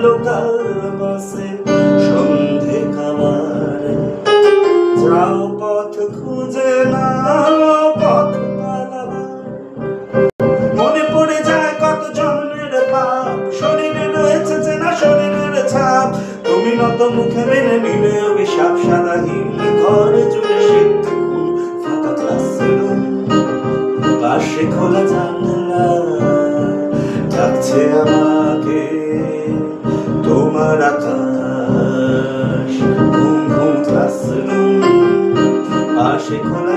local বাসে সন্ধে খাবার যাও পথ খুঁজে না পথ পালাবার মনে পড়ে যায় কত জন্মের পাপ শরীরে রয়েছে চেনা শরীরের ছাপ তুমি নত মুখে মেনে নিলে অভিশাপ সাদাহীন ঘরে জুড়ে শীত ফাঁকা ক্লাসরুম পাশে খোলা জানলা ডাকছে আমাকে তোমার আকাশ ঘুম ঘুম ক্লাসরুম পাশে খোলা